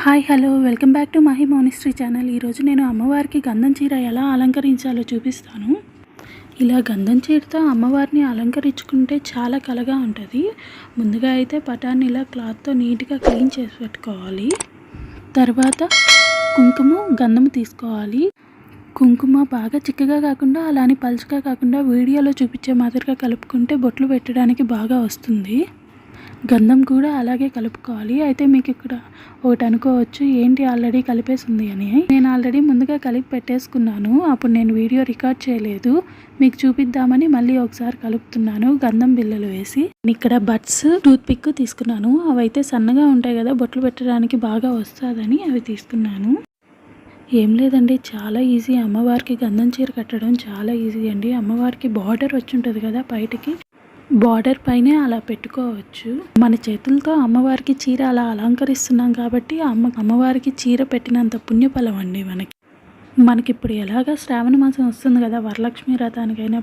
Hi hello welcome back to Mahi ministry channel. ఈరోజు నేను అమ్మవారికి గంధం చీర ఎలా అలంకరించాలో చూపిస్తాను. ఇలా గంధం చీరతో అమ్మవారిని అలంకరించుకుంటే చాలా కళగా ఉంటుంది. ముందుగా అయితే పటాన్ని ఇలా క్లాత్తో నీట్గా క్లీన్ చేసి పెట్టుకోవాలి. తర్వాత కుంకుమ గంధము తీసుకోవాలి. కుంకుమ బాగా చిక్కగా కాకుండా అలానే పలుచగా కాకుండా వీడియోలో చూపించే మాదిరిగా కలుపుకుంటే బొట్లు పెట్టడానికి బాగా వస్తుంది. గంధం కూడా అలాగే కలుపుకోవాలి. అయితే మీకు ఇక్కడ ఒకటి అనుకోవచ్చు, ఏంటి ఆల్రెడీ కలిపేసింది అని. నేను ఆల్రెడీ ముందుగా కలిపి పెట్టేసుకున్నాను. అప్పుడు నేను వీడియో రికార్డ్ చేయలేదు, మీకు చూపిద్దామని మళ్ళీ ఒకసారి కలుపుతున్నాను గంధం బిళ్ళలు వేసి. ఇక్కడ బడ్స్ టూత్ పిక్ తీసుకున్నాను. అవైతే సన్నగా ఉంటాయి కదా, బొట్లు పెట్టడానికి బాగా వస్తుందని అవి తీసుకున్నాను. ఏం లేదండి, చాలా ఈజీ. అమ్మవారికి గంధం చీర కట్టడం చాలా ఈజీ అండి. అమ్మవారికి బార్డర్ వచ్చి ఉంటుంది కదా, బయటికి బార్డర్ పైనే అలా పెట్టుకోవచ్చు. మన చేతులతో అమ్మవారికి చీర అలా అలంకరిస్తున్నాం కాబట్టి అమ్మవారికి చీర పెట్టినంత పుణ్యఫలం అండి మనకి ఇప్పుడు ఎలాగా శ్రావణ మాసం వస్తుంది కదా, వరలక్ష్మి వ్రతానికైనా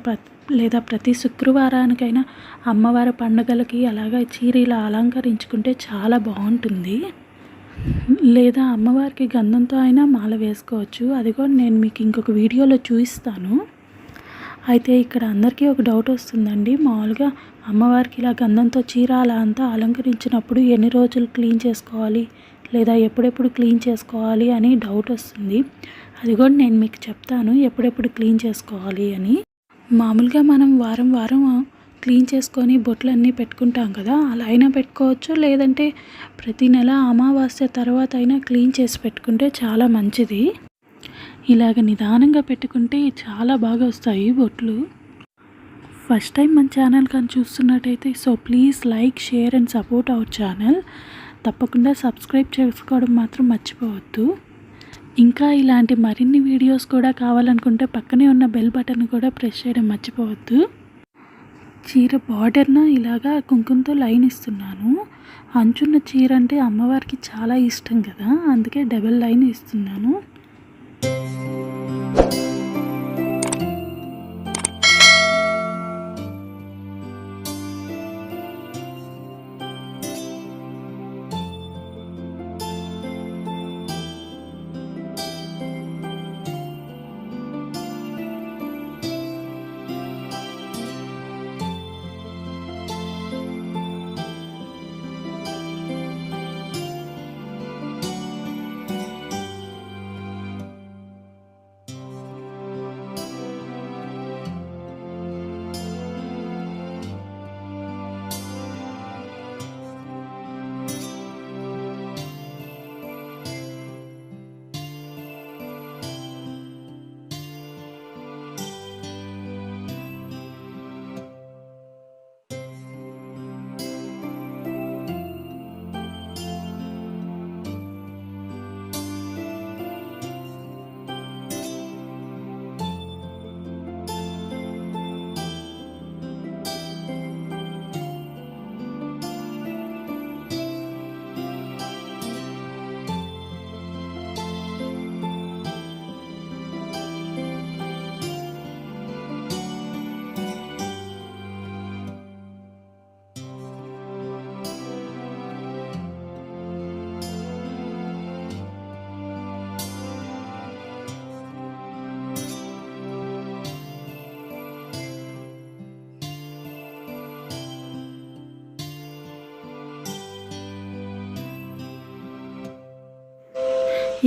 లేదా ప్రతి శుక్రవారానికైనా అమ్మవారి పండుగలకి అలాగా చీర ఇలా అలంకరించుకుంటే చాలా బాగుంటుంది. లేదా అమ్మవారికి గంధంతో అయినా మాల వేసుకోవచ్చు. అది కూడా నేను మీకు ఇంకొక వీడియోలో చూపిస్తాను. అయితే ఇక్కడ అందరికీ ఒక డౌట్ వస్తుందండి, మామూలుగా అమ్మవారికి ఇలా గంధంతో చీర అలా అంతా అలంకరించినప్పుడు ఎన్ని రోజులు క్లీన్ చేసుకోవాలి లేదా ఎప్పుడెప్పుడు క్లీన్ చేసుకోవాలి అని డౌట్ వస్తుంది. అది కూడా నేను మీకు చెప్తాను ఎప్పుడెప్పుడు క్లీన్ చేసుకోవాలి అని. మామూలుగా మనం వారం వారం క్లీన్ చేసుకొని బొట్లు అన్నీ పెట్టుకుంటాం కదా, అలా అయినా పెట్టుకోవచ్చు. లేదంటే ప్రతి నెల అమావాస్య తర్వాత అయినా క్లీన్ చేసి పెట్టుకుంటే చాలా మంచిది. ఇలాగ నిదానంగా పెట్టుకుంటే చాలా బాగా వస్తాయి బొట్లు. ఫస్ట్ టైం మన ఛానల్ కానీ చూస్తున్నట్టయితే please like, share and support our channel. తప్పకుండా సబ్స్క్రైబ్ చేసుకోవడం మాత్రం మర్చిపోవద్దు. ఇంకా ఇలాంటి మరిన్ని వీడియోస్ కూడా కావాలనుకుంటే పక్కనే ఉన్న బెల్ బటన్ కూడా ప్రెస్ చేయడం మర్చిపోవద్దు. చీర బార్డర్న ఇలాగా కుంకుమతో లైన్ ఇస్తున్నాను. అంచున్న చీర అంటే అమ్మవారికి చాలా ఇష్టం కదా, అందుకే డబల్ లైన్ ఇస్తున్నాను.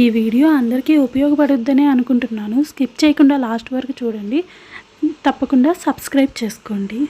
ఈ వీడియో అందరికీ ఉపయోగపడుద్దనే అనుకుంటున్నాను. స్కిప్ చేయకుండా లాస్ట్ వరకు చూడండి. తప్పకుండా సబ్స్క్రైబ్ చేసుకోండి.